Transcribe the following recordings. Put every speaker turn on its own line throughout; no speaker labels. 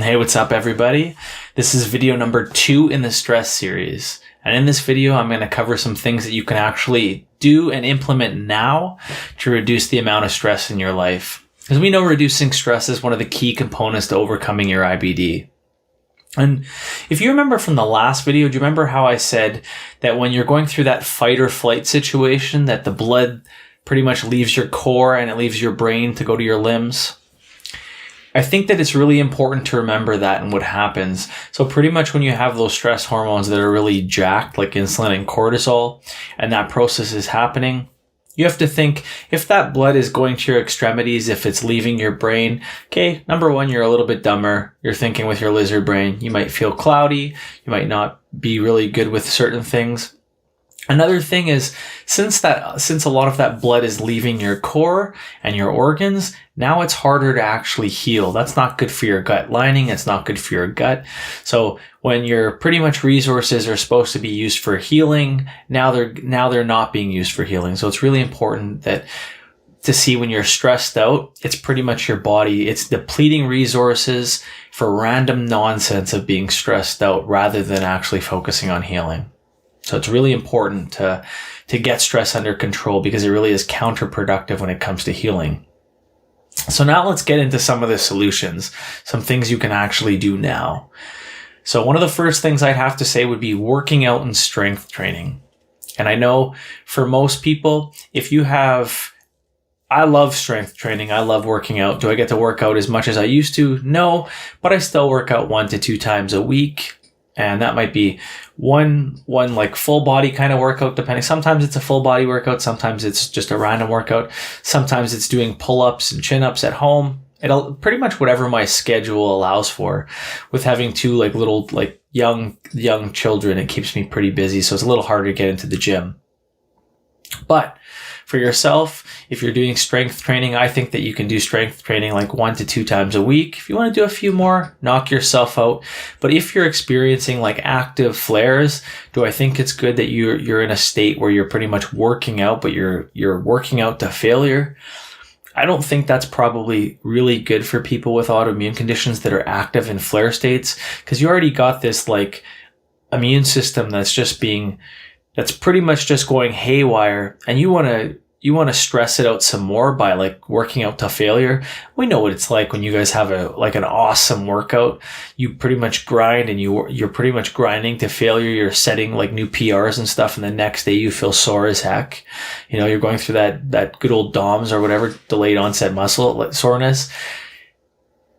Hey, what's up everybody? This is video number 2 in the stress series. And in this video, I'm going to cover some things that you can actually do and implement now to reduce the amount of stress in your life. As we know, reducing stress is one of the key components to overcoming your IBD. And if you remember from the last video, do you remember how I said that when you're going through that fight or flight situation, that the blood pretty much leaves your core and it leaves your brain to go to your limbs? I think that it's really important to remember that and what happens. So pretty much when you have those stress hormones that are really jacked, like insulin and cortisol, and that process is happening, you have to think, if that blood is going to your extremities, if it's leaving your brain, okay, number one, you're a little bit dumber. You're thinking with your lizard brain. You might feel cloudy. You might not be really good with certain things. Another thing is, since a lot of that blood is leaving your core and your organs, now it's harder to actually heal. That's not good for your gut lining. It's not good for your gut. So when your pretty much resources are supposed to be used for healing, now they're not being used for healing. So it's really important that to see when you're stressed out, it's pretty much your body. It's depleting resources for random nonsense of being stressed out rather than actually focusing on healing. So it's really important to get stress under control because it really is counterproductive when it comes to healing. So now let's get into some of the solutions, some things you can actually do now. So one of the first things I'd have to say would be working out and strength training. And I know for most people, I love strength training. I love working out. Do I get to work out as much as I used to? No, but I still work out 1 to 2 times a week. And that might be one like full body kind of workout, depending. Sometimes it's a full body workout. Sometimes it's just a random workout. Sometimes it's doing pull-ups and chin-ups at home. It'll pretty much whatever my schedule allows for. With having 2 like little like young children, it keeps me pretty busy. So it's a little harder to get into the gym. But for yourself, if you're doing strength training, I think that you can do strength training like 1 to 2 times a week. If you want to do a few more, knock yourself out. But if you're experiencing like active flares, do I think it's good that you're in a state where you're pretty much working out, but you're working out to failure? I don't think that's probably really good for people with autoimmune conditions that are active in flare states, because you already got this like immune system that's pretty much just going haywire, and you want to stress it out some more by like working out to failure. We know what it's like when you guys have an awesome workout. You pretty much grind and you're pretty much grinding to failure. You're setting like new PRs and stuff, and the next day you feel sore as heck. You know, you're going through that good old DOMS or whatever, delayed onset muscle soreness.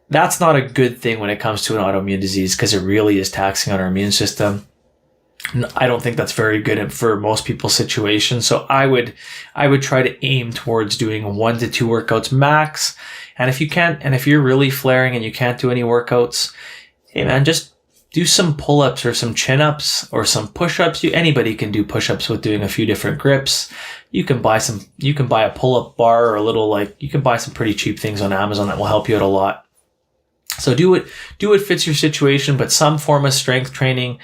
That's not a good thing when it comes to an autoimmune disease, because it really is taxing on our immune system. I don't think that's very good for most people's situation. So I would try to aim towards doing 1 to 2 workouts max. And if you're really flaring and you can't do any workouts, hey man, just do some pull-ups or some chin-ups or some push-ups. Anybody can do push-ups with doing a few different grips. You can buy a pull-up bar, or you can buy some pretty cheap things on Amazon that will help you out a lot. So do what fits your situation, but some form of strength training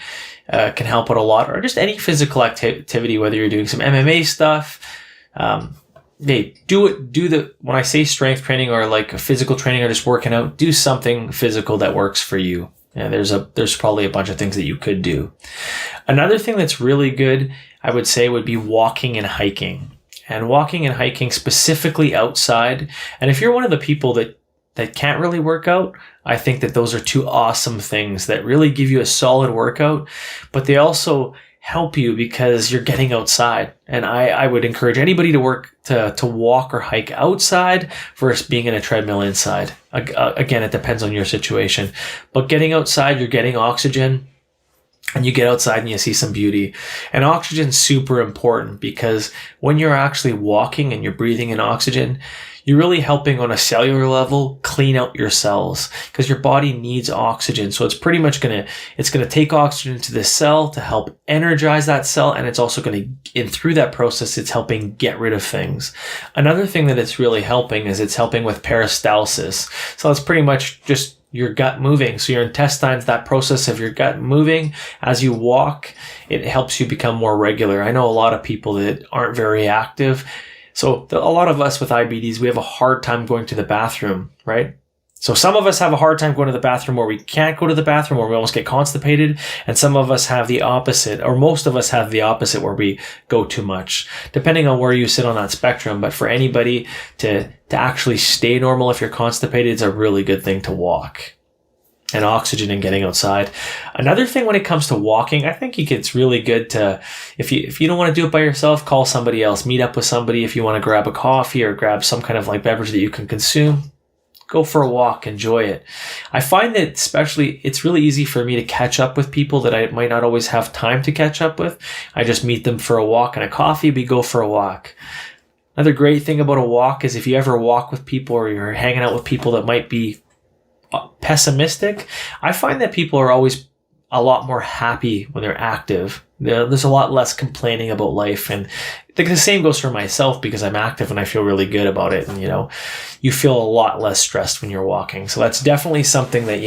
can help out a lot, or just any physical activity, whether you're doing some MMA stuff. When I say strength training or like physical training or just working out, do something physical that works for you. Yeah, there's probably a bunch of things that you could do. Another thing that's really good, I would say, would be walking and hiking. And walking and hiking specifically outside. And if you're one of the people that can't really work out, I think that those are 2 awesome things that really give you a solid workout, but they also help you because you're getting outside. And I would encourage anybody to walk or hike outside versus being in a treadmill inside. Again, it depends on your situation, but getting outside, you're getting oxygen. And you get outside and you see some beauty. And oxygen's super important, because when you're actually walking and you're breathing in oxygen, you're really helping on a cellular level clean out your cells, because your body needs oxygen. So it's pretty much gonna take oxygen to the cell to help energize that cell. And it's also and through that process, it's helping get rid of things. Another thing that it's really helping is it's helping with peristalsis. So it's pretty much just your gut moving. So your intestines, that process of your gut moving as you walk, it helps you become more regular. I know a lot of people that aren't very active. So a lot of us with IBDs, we have a hard time going to the bathroom, right? So some of us have a hard time going to the bathroom, or we can't go to the bathroom, or we almost get constipated. And some of us have the opposite, or most of us have the opposite, where we go too much, depending on where you sit on that spectrum. But for anybody to actually stay normal if you're constipated, it's a really good thing to walk. And oxygen and getting outside. Another thing when it comes to walking, I think it's really good to, if you don't want to do it by yourself, call somebody else, meet up with somebody. If you want to grab a coffee or grab some kind of like beverage that you can consume, go for a walk, enjoy it. I find that especially it's really easy for me to catch up with people that I might not always have time to catch up with. I just meet them for a walk and a coffee, we go for a walk. Another great thing about a walk is if you ever walk with people or you're hanging out with people that might be pessimistic, I find that people are always a lot more happy when they're active. There's a lot less complaining about life. And the same goes for myself, because I'm active and I feel really good about it. And, you feel a lot less stressed when you're walking. So that's definitely something that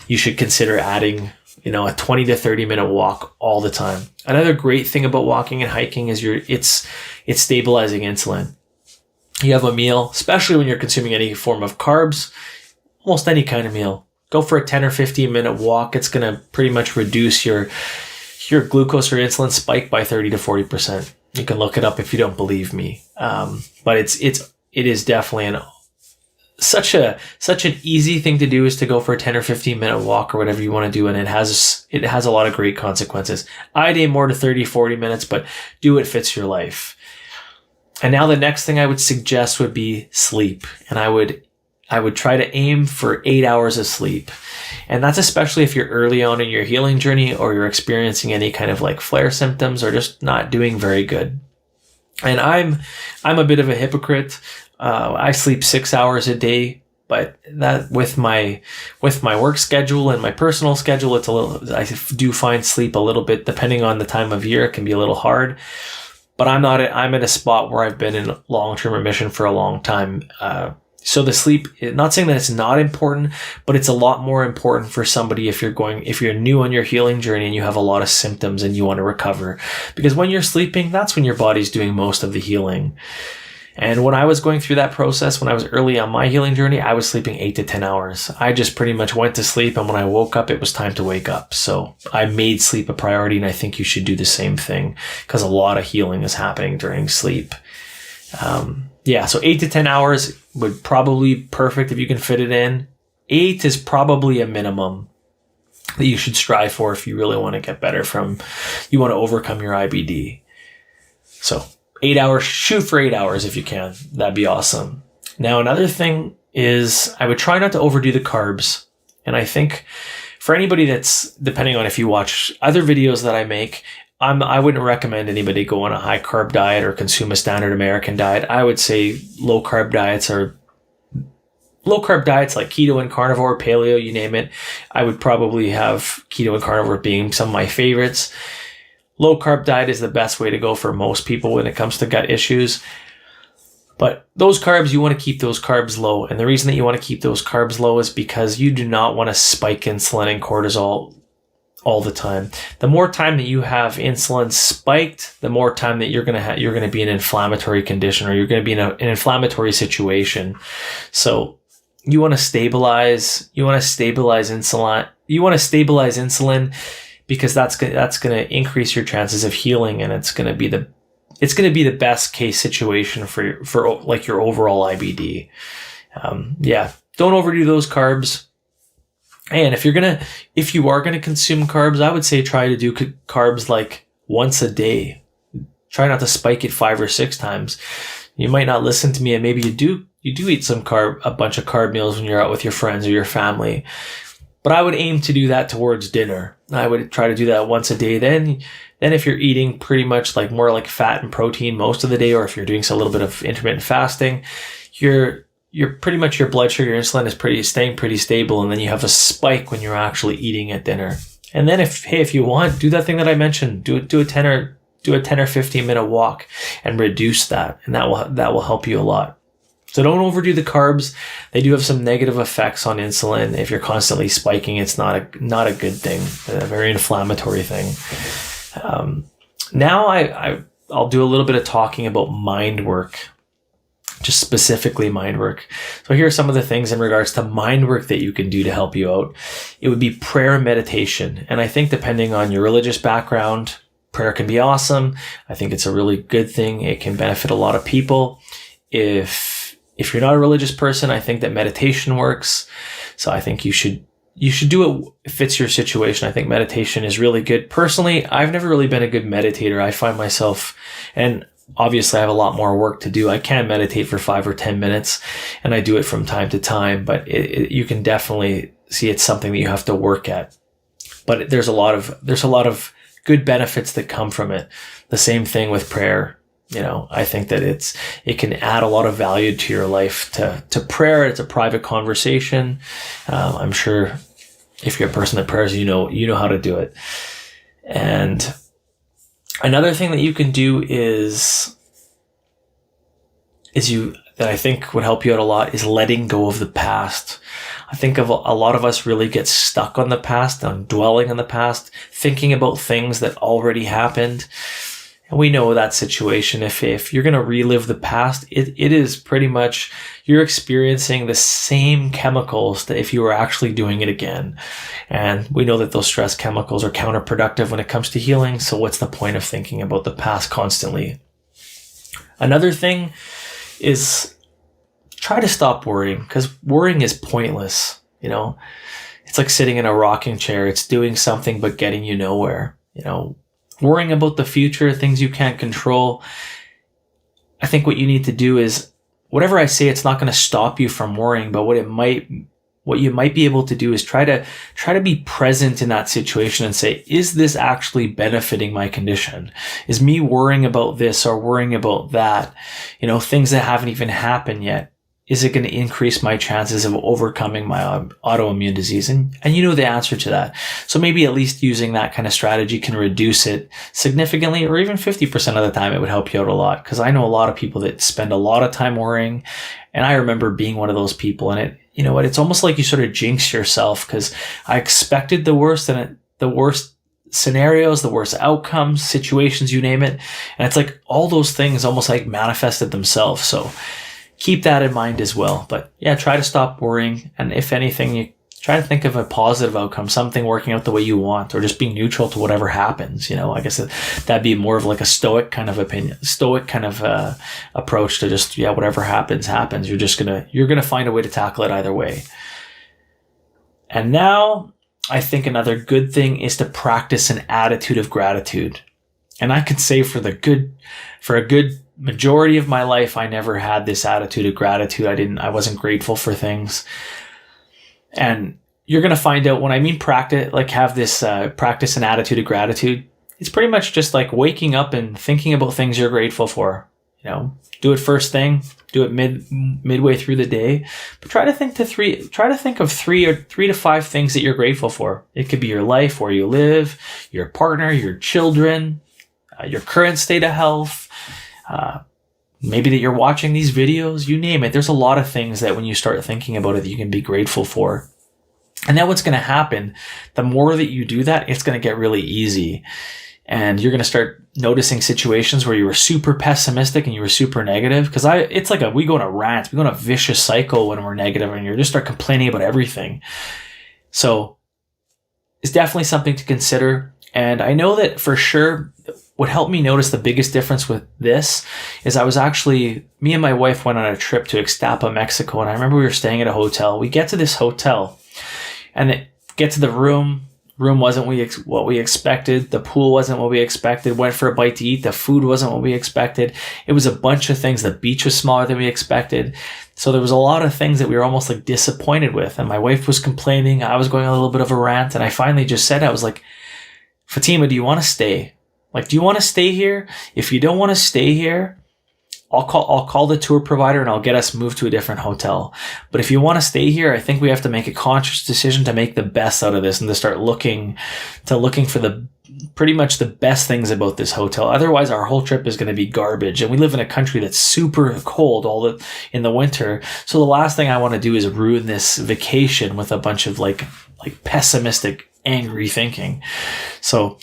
you should consider adding, a 20 to 30 minute walk all the time. Another great thing about walking and hiking is it's stabilizing insulin. You have a meal, especially when you're consuming any form of carbs, almost any kind of meal. Go for a 10 or 15 minute walk. It's going to pretty much reduce your glucose or insulin spike by 30 to 40%. You can look it up if you don't believe me. But it is definitely such an easy thing to do, is to go for a 10 or 15 minute walk or whatever you want to do. And it has a lot of great consequences. I'd aim more to 30, 40 minutes, but do what fits your life. And now the next thing I would suggest would be sleep. And I would try to aim for 8 hours of sleep. And that's especially if you're early on in your healing journey, or you're experiencing any kind of like flare symptoms, or just not doing very good. And I'm a bit of a hypocrite. I sleep 6 hours a day, but that with my work schedule and my personal schedule, I do find sleep a little bit, depending on the time of year, it can be a little hard. But I'm at a spot where I've been in long-term remission for a long time. So the sleep, not saying that it's not important, but it's a lot more important for somebody if you're new on your healing journey and you have a lot of symptoms and you want to recover. Because when you're sleeping, that's when your body's doing most of the healing. And when I was going through that process, when I was early on my healing journey, I was sleeping 8 to 10 hours. I just pretty much went to sleep, and when I woke up, it was time to wake up. So I made sleep a priority, and I think you should do the same thing, because a lot of healing is happening during sleep. So 8 to 10 hours would probably be perfect if you can fit it in. 8 is probably a minimum that you should strive for if you really want to get better you want to overcome your IBD. So 8 hours, shoot for 8 hours if you can. That'd be awesome. Now, another thing is I would try not to overdo the carbs. And I think for anybody that's, depending on if you watch other videos that I make, I wouldn't recommend anybody go on a high carb diet or consume a standard American diet. I would say low carb diets like keto and carnivore, paleo, you name it. I would probably have keto and carnivore being some of my favorites. Low carb diet is the best way to go for most people when it comes to gut issues. But those carbs, you want to keep those carbs low. And the reason that you want to keep those carbs low is because you do not want to spike insulin and cortisol all the time. The more time that you have insulin spiked, the more time that you're going to be in an inflammatory condition, or you're going to be in an inflammatory situation. So you want to stabilize insulin. You want to stabilize insulin, because that's going to increase your chances of healing, and it's going to be the best case situation for like your overall IBD. Don't overdo those carbs. And if you are gonna consume carbs, I would say try to do carbs like once a day. Try not to spike it 5 or 6 times. You might not listen to me, and maybe you do eat a bunch of carb meals when you're out with your friends or your family. But I would aim to do that towards dinner. I would try to do that once a day. Then if you're eating pretty much like more like fat and protein most of the day, or if you're doing a little bit of intermittent fasting, you're pretty much, your blood sugar, insulin is staying pretty stable, and then you have a spike when you're actually eating at dinner. And then if you want, do that thing that I mentioned, do a 10 or 15 minute walk and reduce that, and that will help you a lot. So don't overdo the carbs. They do have some negative effects on insulin. If you're constantly spiking, it's not a good thing, a very inflammatory thing. Now I'll do a little bit of talking about mind work. just specifically mind work. So here are some of the things in regards to mind work that you can do to help you out. It would be prayer and meditation. And I think depending on your religious background, prayer can be awesome. I think it's a really good thing. It can benefit a lot of people. If you're not a religious person, I think that meditation works. So I think you should do it if it fits your situation. I think meditation is really good. Personally, I've never really been a good meditator. I find myself, and obviously I have a lot more work to do. I can meditate for 5 or 10 minutes and I do it from time to time, but you can definitely see it's something that you have to work at. But there's a lot of good benefits that come from it. The same thing with prayer. I think that it can add a lot of value to your life to prayer. It's a private conversation. I'm sure if you're a person that prays, you know how to do it. And another thing that you can do that I think would help you out a lot is letting go of the past. I think a lot of us really get stuck on the past, on dwelling on the past, thinking about things that already happened. And we know that situation. If you're going to relive the past, it is pretty much you're experiencing the same chemicals that if you were actually doing it again. And we know that those stress chemicals are counterproductive when it comes to healing. So what's the point of thinking about the past constantly? Another thing is try to stop worrying, because worrying is pointless. It's like sitting in a rocking chair. It's doing something but getting you nowhere. Worrying about the future, things you can't control. I think what you need to do is, whatever I say, it's not going to stop you from worrying, but what you might be able to do is try to be present in that situation and say, is this actually benefiting my condition? Is me worrying about this or worrying about that, things that haven't even happened yet? Is it going to increase my chances of overcoming my autoimmune disease? And you know the answer to that. So maybe at least using that kind of strategy can reduce it significantly, or even 50% of the time it would help you out a lot. Because I know a lot of people that spend a lot of time worrying. And I remember being one of those people. And it's almost like you sort of jinx yourself, because I expected the worst, and the worst scenarios, the worst outcomes, situations, you name it. And it's like all those things almost like manifested themselves. So keep that in mind as well. But yeah, try to stop worrying. And if anything, you try to think of a positive outcome, something working out the way you want, or just being neutral to whatever happens. I guess that'd be more of like a stoic kind of approach to just, whatever happens. You're going to find a way to tackle it either way. And now I think another good thing is to practice an attitude of gratitude. And I could say for a good majority of my life, I never had this attitude of gratitude. I wasn't grateful for things. And you're going to find out when I mean practice, like have this practice an attitude of gratitude. It's pretty much just like waking up and thinking about things you're grateful for. Do it first thing, do it midway through the day, but try to think of 3 to 5 things that you're grateful for. It could be your life, where you live, your partner, your children, your current state of health, maybe that you're watching these videos, you name it. There's a lot of things that when you start thinking about it that you can be grateful for. And then what's going to happen, the more that you do that, it's going to get really easy. And you're going to start noticing situations where you were super pessimistic and you were super negative. Because it's like we go in a rant, we go in a vicious cycle when we're negative, and you just start complaining about everything. So it's definitely something to consider. And I know that for sure, what helped me notice the biggest difference with this is me and my wife went on a trip to Ixtapa, Mexico. And I remember we were staying at a hotel. We get to this hotel and get to the room. Room wasn't what we expected. The pool wasn't what we expected. Went for a bite to eat. The food wasn't what we expected. It was a bunch of things. The beach was smaller than we expected. So there was a lot of things that we were almost like disappointed with. And my wife was complaining. I was going a little bit of a rant. And I finally just said, I was like, Fatima, do you want to stay? Like, do you want to stay here? If you don't want to stay here, I'll call the tour provider and I'll get us moved to a different hotel. But if you want to stay here, I think we have to make a conscious decision to make the best out of this and to start looking for pretty much the best things about this hotel. Otherwise, our whole trip is going to be garbage. And we live in a country that's super cold in the winter. So the last thing I want to do is ruin this vacation with a bunch of like pessimistic, angry thinking. So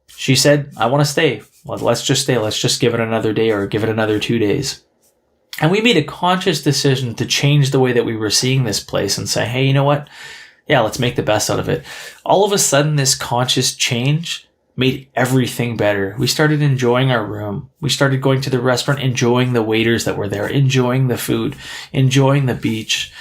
she said, I want to stay. Well, let's just stay. Let's just give it another day or give it another 2 days. And we made a conscious decision to change the way that we were seeing this place and say, hey, you know what? Yeah, let's make the best out of it. All of a sudden, this conscious change made everything better. We started enjoying our room. We started going to the restaurant, enjoying the waiters that were there, enjoying the food, enjoying the beach.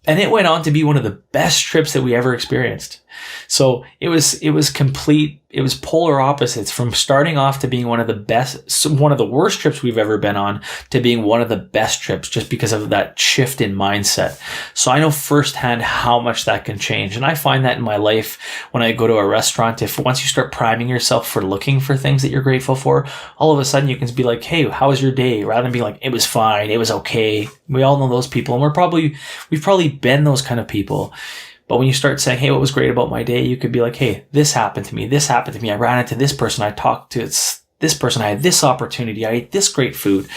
And it went on to be one of the best trips that we ever experienced. So it was complete. It was polar opposites, from starting off to being one of the worst trips we've ever been on to being one of the best trips, just because of that shift in mindset. So I know firsthand how much that can change. And I find that in my life when I go to a restaurant, if once you start priming yourself for looking for things that you're grateful for, all of a sudden you can be like, hey, how was your day? Rather than being like, it was fine, it was okay. We all know those people, and we've probably been those kind of people. But when you start saying, hey, what was great about my day? You could be like, hey, this happened to me. This happened to me. I ran into this person. I talked to this person. I had this opportunity. I ate this great food.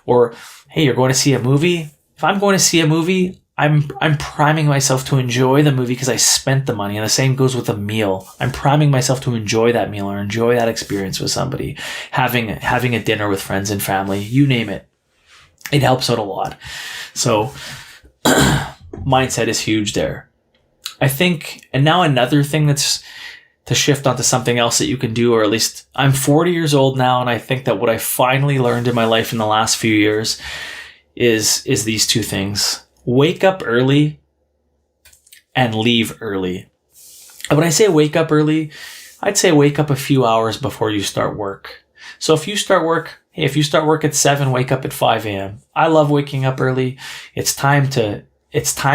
Or, hey, you're going to see a movie. If I'm going to see a movie, I'm priming myself to enjoy the movie because I spent the money. And the same goes with a meal. I'm priming myself to enjoy that meal or enjoy that experience with somebody. Having a dinner with friends and family, you name it. It helps out a lot. So mindset is huge there. I think, and now another thing that's to shift onto something else that you can do, or at least I'm 40 years old now, and I think that what I finally learned in my life in the last few years is these two things. Wake up early and leave early. And when I say wake up early, I'd say wake up a few hours before you start work. So if you start work at 7, wake up at 5 a.m. I love waking up early. It's time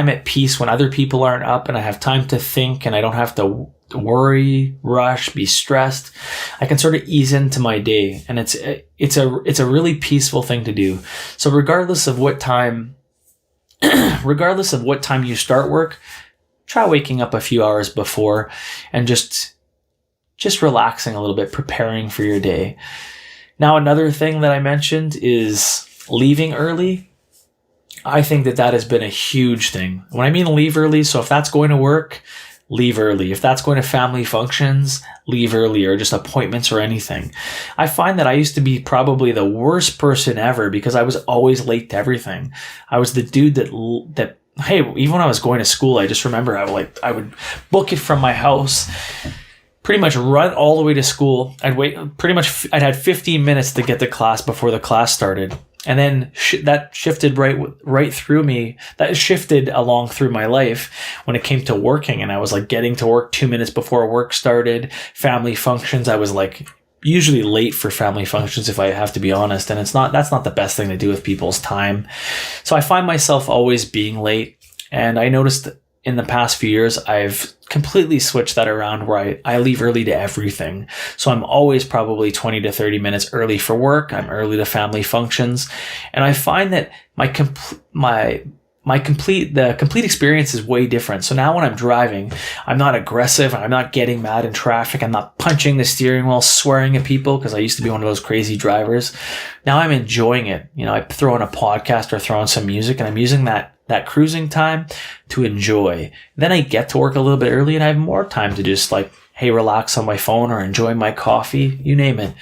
at peace when other people aren't up, and I have time to think, and I don't have to worry, rush, be stressed. I can sort of ease into my day, and it's a really peaceful thing to do. So regardless of what time you start work, try waking up a few hours before and just relaxing a little bit, preparing for your day. Now, another thing that I mentioned is leaving early. I think that has been a huge thing. When I mean leave early, so if that's going to work, leave early. If that's going to family functions, leave early, or just appointments or anything. I find that I used to be probably the worst person ever because I was always late to everything. I was the dude that hey, even when I was going to school, I just remember I would book it from my house, pretty much run all the way to school. I'd had 15 minutes to get to class before the class started. And then that shifted right through me. That shifted along through my life when it came to working. And I was like getting to work 2 minutes before work started. Family functions, I was like usually late for family functions, if I have to be honest. And that's not the best thing to do with people's time. So I find myself always being late. And I noticed in the past few years, I've completely switched that around where I leave early to everything. So I'm always probably 20 to 30 minutes early for work. I'm early to family functions. And I find that the complete experience is way different. So now when I'm driving, I'm not aggressive. I'm not getting mad in traffic. I'm not punching the steering wheel, swearing at people, because I used to be one of those crazy drivers. Now I'm enjoying it. I throw on a podcast or throw on some music, and I'm using that cruising time to enjoy. Then I get to work a little bit early, and I have more time to just relax on my phone or enjoy my coffee, you name it.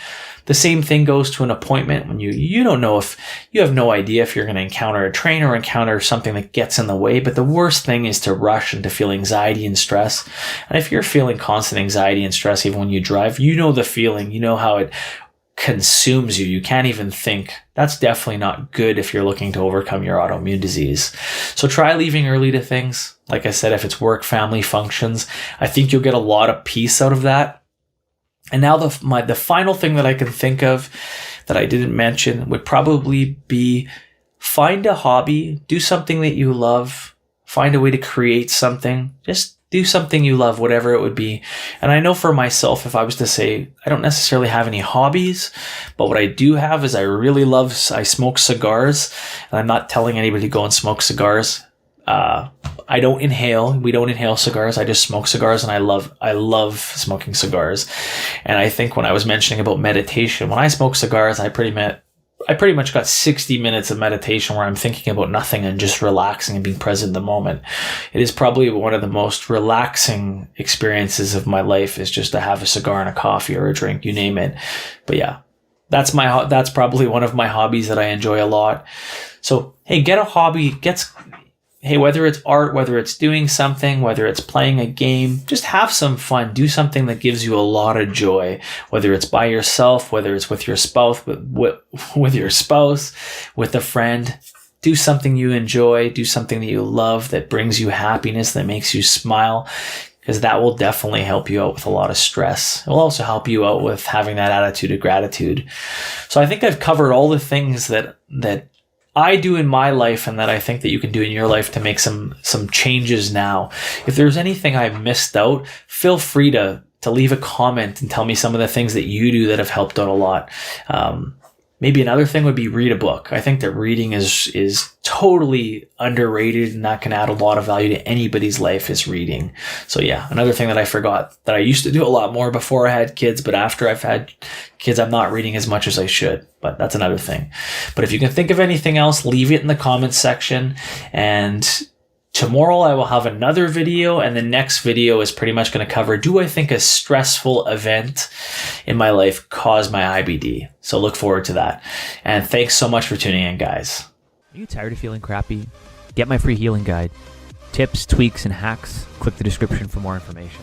The same thing goes to an appointment when you don't know, if you have no idea if you're going to encounter a train or encounter something that gets in the way. But the worst thing is to rush and to feel anxiety and stress. And if you're feeling constant anxiety and stress, even when you drive, you know the feeling, you know how it consumes you. You can't even think. That's definitely not good if you're looking to overcome your autoimmune disease. So try leaving early to things. Like I said, if it's work, family functions, I think you'll get a lot of peace out of that. And now the final thing that I can think of that I didn't mention would probably be find a hobby, do something that you love, find a way to create something. Just do something you love, whatever it would be. And I know for myself, if I was to say, I don't necessarily have any hobbies, but what I do have is I smoke cigars, and I'm not telling anybody to go and smoke cigars. I don't inhale. We don't inhale cigars. I just smoke cigars, and I love smoking cigars. And I think when I was mentioning about meditation, when I smoke cigars, I pretty much got 60 minutes of meditation where I'm thinking about nothing and just relaxing and being present in the moment. It is probably one of the most relaxing experiences of my life, is just to have a cigar and a coffee or a drink, you name it. But yeah, That's probably one of my hobbies that I enjoy a lot. So, hey, get a hobby, hey, whether it's art, whether it's doing something, whether it's playing a game, just have some fun. Do something that gives you a lot of joy, whether it's by yourself, whether it's with your spouse, with your spouse, with a friend. Do something you enjoy, do something that you love, that brings you happiness, that makes you smile, because that will definitely help you out with a lot of stress. It will also help you out with having that attitude of gratitude. So I think I've covered all the things that I do in my life and that I think that you can do in your life to make some changes now. If there's anything I've missed out, feel free to leave a comment and tell me some of the things that you do that have helped out a lot. Maybe another thing would be read a book. I think that reading is totally underrated, and that can add a lot of value to anybody's life is reading. So yeah, another thing that I forgot that I used to do a lot more before I had kids, but after I've had kids, I'm not reading as much as I should, but that's another thing. But if you can think of anything else, leave it in the comments section. And tomorrow I will have another video, and the next video is pretty much going to cover, do I think a stressful event in my life caused my IBD? So look forward to that. And thanks so much for tuning in, guys.
Are you tired of feeling crappy? Get my free healing guide. Tips, tweaks, and hacks. Click the description for more information.